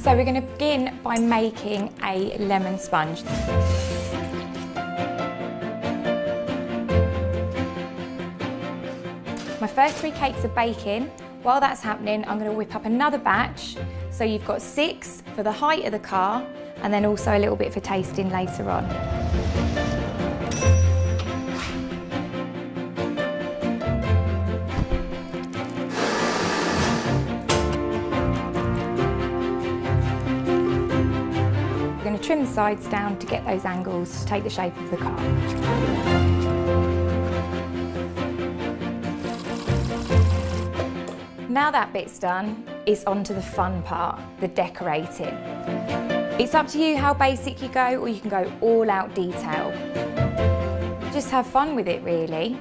So we're going to begin by making a lemon sponge. My first 3 cakes are baking. While that's happening, I'm going to whip up another batch. So you've got 6 for the height of the car, and then also a little bit for tasting later on. We're going to trim the sides down to get those angles to take the shape of the car. Now that bit's done, it's on to the fun part, the decorating. It's up to you how basic you go, or you can go all out detail. Just have fun with it, really.